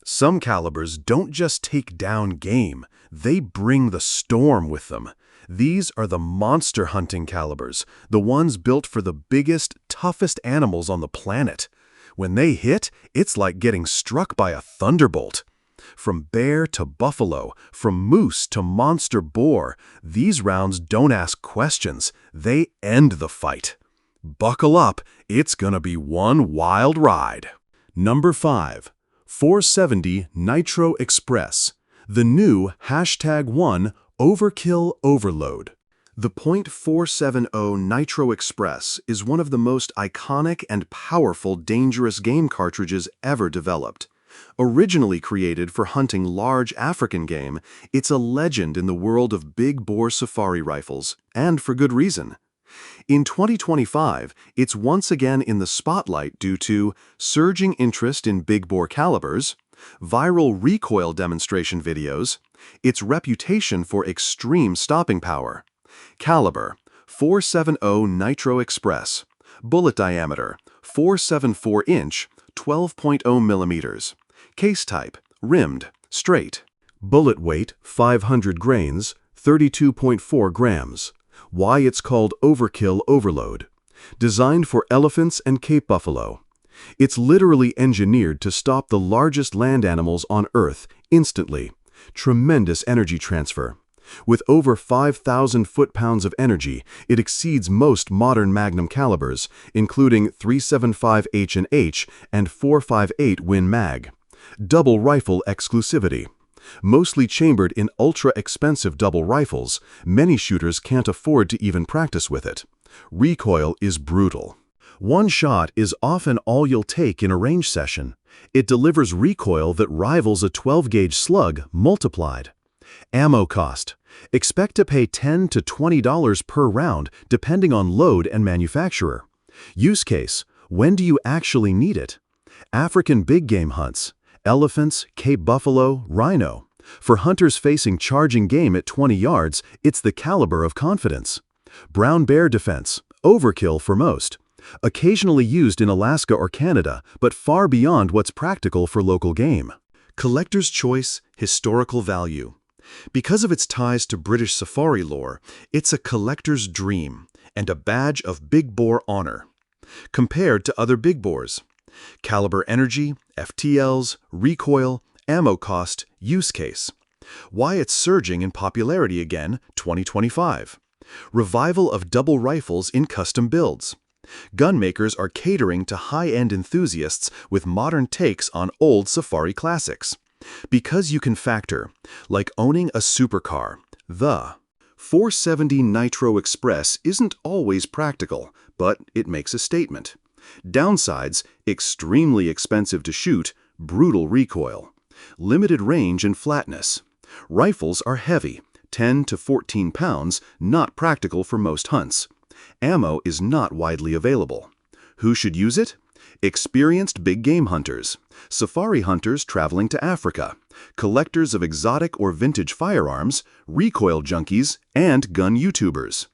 Some calibers don't just take down game, they bring the storm with them. These are the monster hunting calibers, the ones built for the biggest, toughest animals on the planet. When they hit, it's like getting struck by a thunderbolt. From bear to buffalo, from moose to monster boar, these rounds don't ask questions, they end the fight. Buckle up, it's gonna be one wild ride. Number 5. 470 Nitro Express, the new #1 Overkill Overload. The .470 Nitro Express is one of the most iconic and powerful dangerous game cartridges ever developed. Originally created for hunting large African game, it's a legend in the world of big bore safari rifles, and for good reason. In 2025, it's once again in the spotlight due to surging interest in big bore calibers, viral recoil demonstration videos, its reputation for extreme stopping power. Caliber: 470 Nitro Express. Bullet diameter: 474 inch, 12.0 millimeters. Case type: rimmed, straight. Bullet weight: 500 grains, 32.4 grams. Why it's called Overkill Overload. Designed for elephants and Cape buffalo. It's literally engineered to stop the largest land animals on Earth instantly. Tremendous energy transfer. With over 5,000 foot-pounds of energy, it exceeds most modern Magnum calibers, including 375 H&H and 458 Win Mag. Double rifle exclusivity. Mostly chambered in ultra-expensive double rifles, many shooters can't afford to even practice with it. Recoil is brutal. One shot is often all you'll take in a range session. It delivers recoil that rivals a 12-gauge slug multiplied. Ammo cost. Expect to pay $10 to $20 per round depending on load and manufacturer. Use case. When do you actually need it? African big game hunts. Elephants, Cape buffalo, rhino. For hunters facing charging game at 20 yards, it's the caliber of confidence. Brown bear defense. Overkill for most. Occasionally used in Alaska or Canada, but far beyond what's practical for local game. Collector's choice, historical value. Because of its ties to British safari lore, it's a collector's dream and a badge of big bore honor. Compared to other big bores. Caliber energy, FTLs, recoil, ammo cost, use case. Why it's surging in popularity again, 2025. Revival of double rifles in custom builds. Gun makers are catering to high-end enthusiasts with modern takes on old safari classics. Because you can factor, like owning a supercar, the 470 Nitro Express isn't always practical, but it makes a statement. Downsides: extremely expensive to shoot, brutal recoil. Limited range and flatness. Rifles are heavy, 10 to 14 pounds, not practical for most hunts. Ammo is not widely available. Who should use it? Experienced big game hunters, safari hunters traveling to Africa, collectors of exotic or vintage firearms, recoil junkies, and gun YouTubers.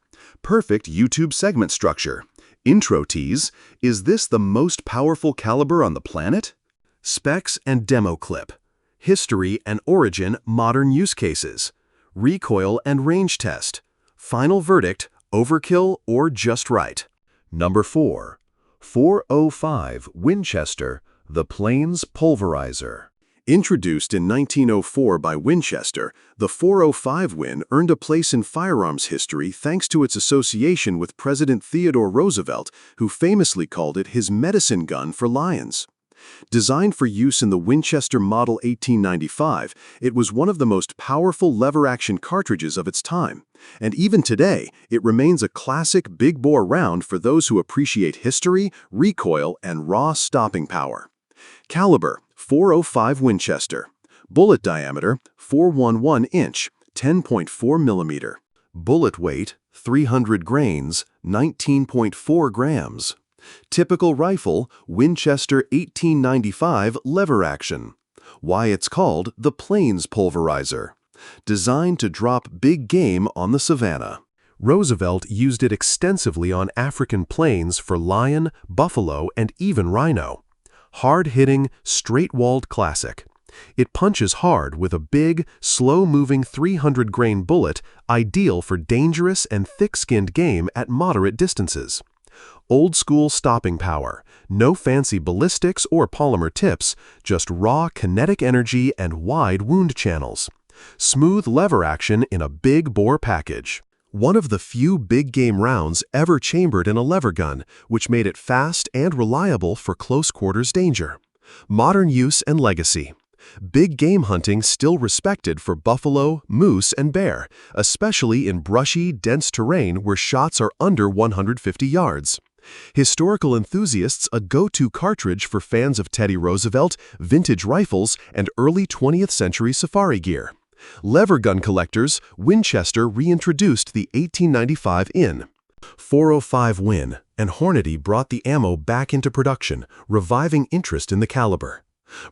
Perfect YouTube segment structure. Intro tease: is this the most powerful caliber on the planet? Specs and demo clip. History and origin, modern use cases. Recoil and range test. Final verdict: overkill or just right. Number 4. 405 Winchester, the Plains Pulverizer. Introduced in 1904 by Winchester, the 405 Win earned a place in firearms history thanks to its association with President Theodore Roosevelt, who famously called it his medicine gun for lions. Designed for use in the Winchester Model 1895, it was one of the most powerful lever-action cartridges of its time. And even today, it remains a classic big-bore round for those who appreciate history, recoil, and raw stopping power. Caliber: 405 Winchester. Bullet diameter: 411 inch, 10.4 millimeter. Bullet weight: 300 grains, 19.4 grams. Typical rifle: Winchester 1895 lever action. Why it's called the Plains Pulverizer. Designed to drop big game on the savannah. Roosevelt used it extensively on African plains for lion, buffalo, and even rhino. Hard-hitting, straight-walled classic. It punches hard with a big, slow-moving 300-grain bullet, ideal for dangerous and thick-skinned game at moderate distances. Old-school stopping power, no fancy ballistics or polymer tips, just raw kinetic energy and wide wound channels. Smooth lever action in a big bore package. One of the few big game rounds ever chambered in a lever gun, which made it fast and reliable for close quarters danger. Modern use and legacy. Big game hunting still respected for buffalo, moose, and bear, especially in brushy, dense terrain where shots are under 150 yards. Historical enthusiasts a go-to cartridge for fans of Teddy Roosevelt, vintage rifles, and early 20th century safari gear. Lever gun collectors, Winchester reintroduced the 1895 in .405 Win, and Hornady brought the ammo back into production, reviving interest in the caliber.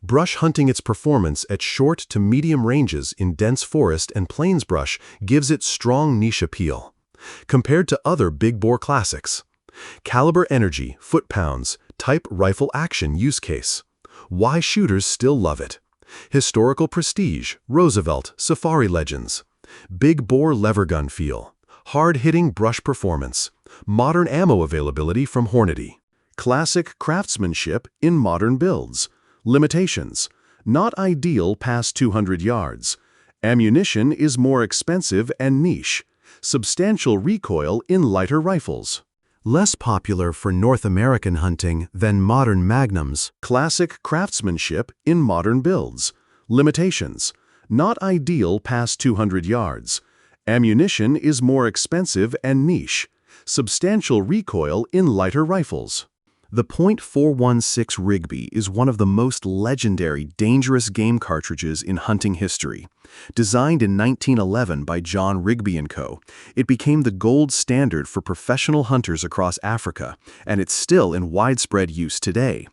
Brush hunting its performance at short to medium ranges in dense forest and plains brush gives it strong niche appeal. Compared to other big bore classics. Caliber energy, foot-pounds, type rifle action use case. Why shooters still love it. Historical prestige, Roosevelt, safari legends. Big bore lever gun feel. Hard-hitting brush performance. Modern ammo availability from Hornady. Classic craftsmanship in modern builds. Limitations. Not ideal past 200 yards. Ammunition is more expensive and niche. Substantial recoil in lighter rifles. Less popular for North American hunting than modern magnums. Classic craftsmanship in modern builds. Limitations. Not ideal past 200 yards. Ammunition is more expensive and niche. Substantial recoil in lighter rifles. The .416 Rigby is one of the most legendary, dangerous game cartridges in hunting history. Designed in 1911 by John Rigby & Co., it became the gold standard for professional hunters across Africa, and it's still in widespread use today.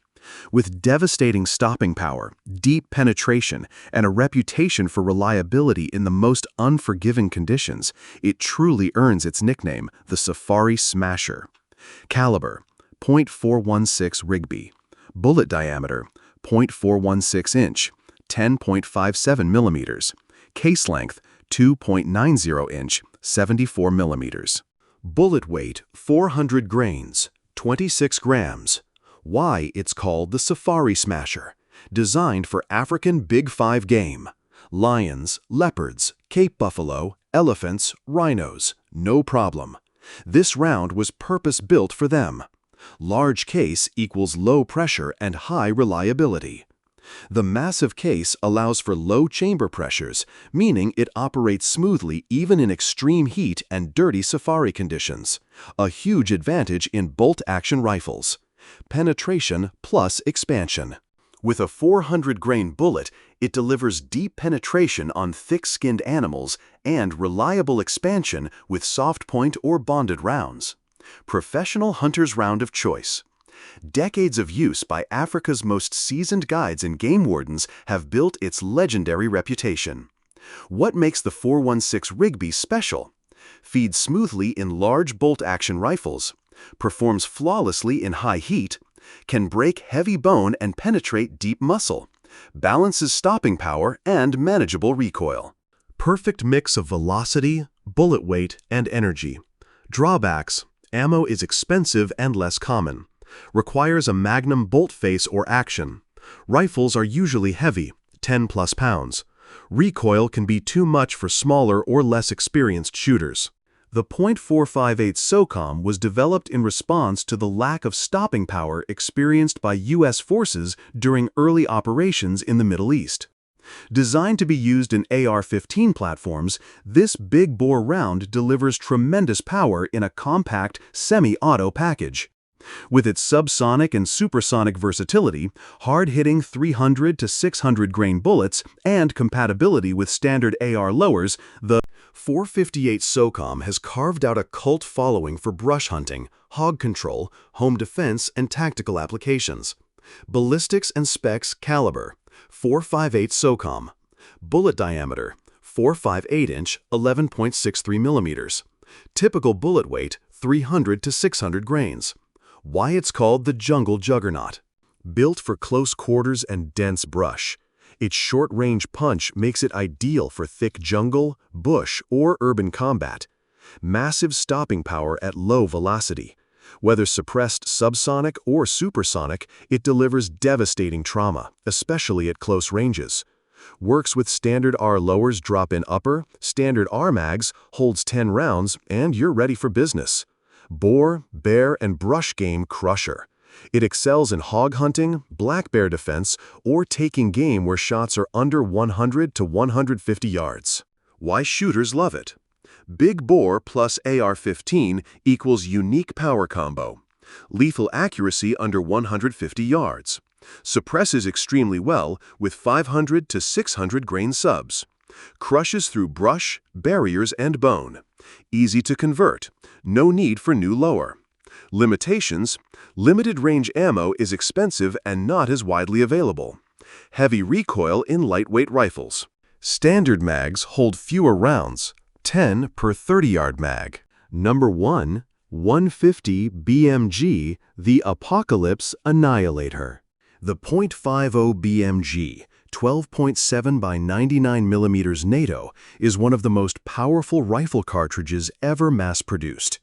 With devastating stopping power, deep penetration, and a reputation for reliability in the most unforgiving conditions, it truly earns its nickname, the Safari Smasher. Caliber. .416 Rigby. Bullet diameter, .416 inch, 10.57 millimeters. Case length, 2.90 inch, 74 millimeters. Bullet weight, 400 grains, 26 grams. Why it's called the Safari Smasher. Designed for African Big Five game. Lions, leopards, Cape buffalo, elephants, rhinos, no problem. This round was purpose-built for them. Large case equals low pressure and high reliability. The massive case allows for low chamber pressures, meaning it operates smoothly even in extreme heat and dirty safari conditions. A huge advantage in bolt-action rifles. Penetration plus expansion. With a 400-grain bullet, it delivers deep penetration on thick-skinned animals and reliable expansion with soft point or bonded rounds. Professional hunter's round of choice. Decades of use by Africa's most seasoned guides and game wardens have built its legendary reputation. What makes the .416 Rigby special? Feeds smoothly in large bolt-action rifles, performs flawlessly in high heat, can break heavy bone and penetrate deep muscle, balances stopping power and manageable recoil. Perfect mix of velocity, bullet weight, and energy. Drawbacks. Ammo is expensive and less common. Requires a magnum bolt face or action. Rifles are usually heavy, 10+ pounds. Recoil can be too much for smaller or less experienced shooters. The .458 SOCOM was developed in response to the lack of stopping power experienced by U.S. forces during early operations in the Middle East. Designed to be used in AR-15 platforms, this big bore round delivers tremendous power in a compact, semi-auto package. With its subsonic and supersonic versatility, hard-hitting 300 to 600 grain bullets, and compatibility with standard AR lowers, the .458 SOCOM has carved out a cult following for brush hunting, hog control, home defense, and tactical applications. Ballistics and specs. Caliber. .458 SOCOM. Bullet diameter, 458 inch, 11.63 millimeters. Typical bullet weight, 300 to 600 grains. Why it's called the jungle juggernaut. Built for close quarters and dense brush. Its short-range punch makes it ideal for thick jungle, bush, or urban combat. Massive stopping power at low velocity. Whether suppressed subsonic or supersonic, it delivers devastating trauma, especially at close ranges. Works with standard R lowers drop-in upper, standard R mags, holds 10 rounds, and you're ready for business. Boar, bear, and brush game crusher. It excels in hog hunting, black bear defense, or taking game where shots are under 100 to 150 yards. Why shooters love it. Big bore plus AR-15 equals unique power combo. Lethal accuracy under 150 yards. Suppresses extremely well with 500 to 600 grain subs. Crushes through brush, barriers, and bone. Easy to convert. No need for new lower. Limitations: limited range ammo is expensive and not as widely available. Heavy recoil in lightweight rifles. Standard mags hold fewer rounds, 10 per 30-yard mag. Number 1, 150 BMG, the Apocalypse Annihilator. The .50 BMG, 12.7 by 99 mm NATO, is one of the most powerful rifle cartridges ever mass-produced.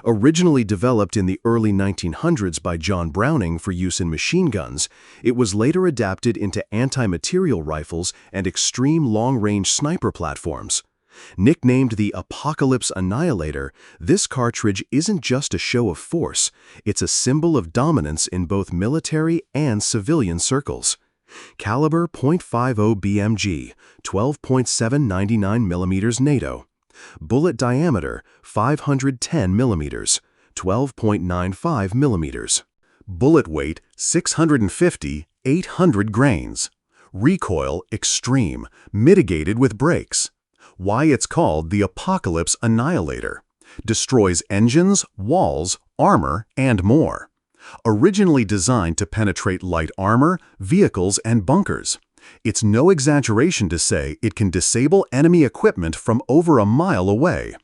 Originally developed in the early 1900s by John Browning for use in machine guns, it was later adapted into anti-material rifles and extreme long-range sniper platforms. Nicknamed the Apocalypse Annihilator, this cartridge isn't just a show of force, it's a symbol of dominance in both military and civilian circles. Caliber .50 BMG, 12.799 mm NATO. Bullet diameter 510 mm, 12.95 mm. Bullet weight 650-800 grains. Recoil extreme, mitigated with brakes. Why it's called the Apocalypse Annihilator. Destroys engines, walls, armor, and more. Originally designed to penetrate light armor, vehicles, and bunkers. It's no exaggeration to say it can disable enemy equipment from over a mile away.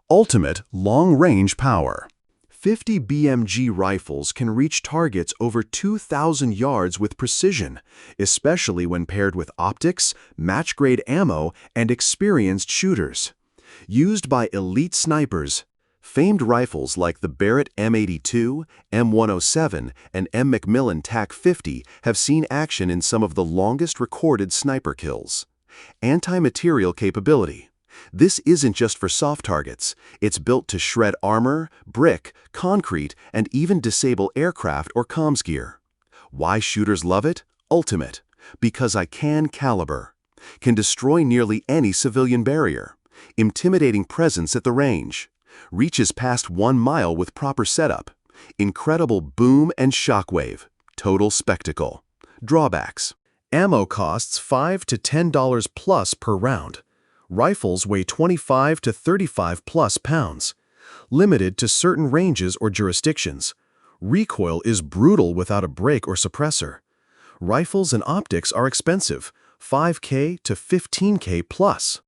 Ultimate long-range power. 50 BMG rifles can reach targets over 2,000 yards with precision, especially when paired with optics, match-grade ammo, and experienced shooters. Used by elite snipers, famed rifles like the Barrett M82, M107, and M. McMillan TAC-50 have seen action in some of the longest recorded sniper kills. Anti-material capability. This isn't just for soft targets. It's built to shred armor, brick, concrete, and even disable aircraft or comms gear. Why shooters love it? Ultimate. Because I can caliber. Can destroy nearly any civilian barrier. Intimidating presence at the range. Reaches past 1 mile with proper setup. Incredible boom and shockwave. Total spectacle. Drawbacks. Ammo costs $5 to $10 plus per round. Rifles weigh 25 to 35 plus pounds. Limited to certain ranges or jurisdictions. Recoil is brutal without a brake or suppressor. Rifles and optics are expensive, $5K to $15K plus.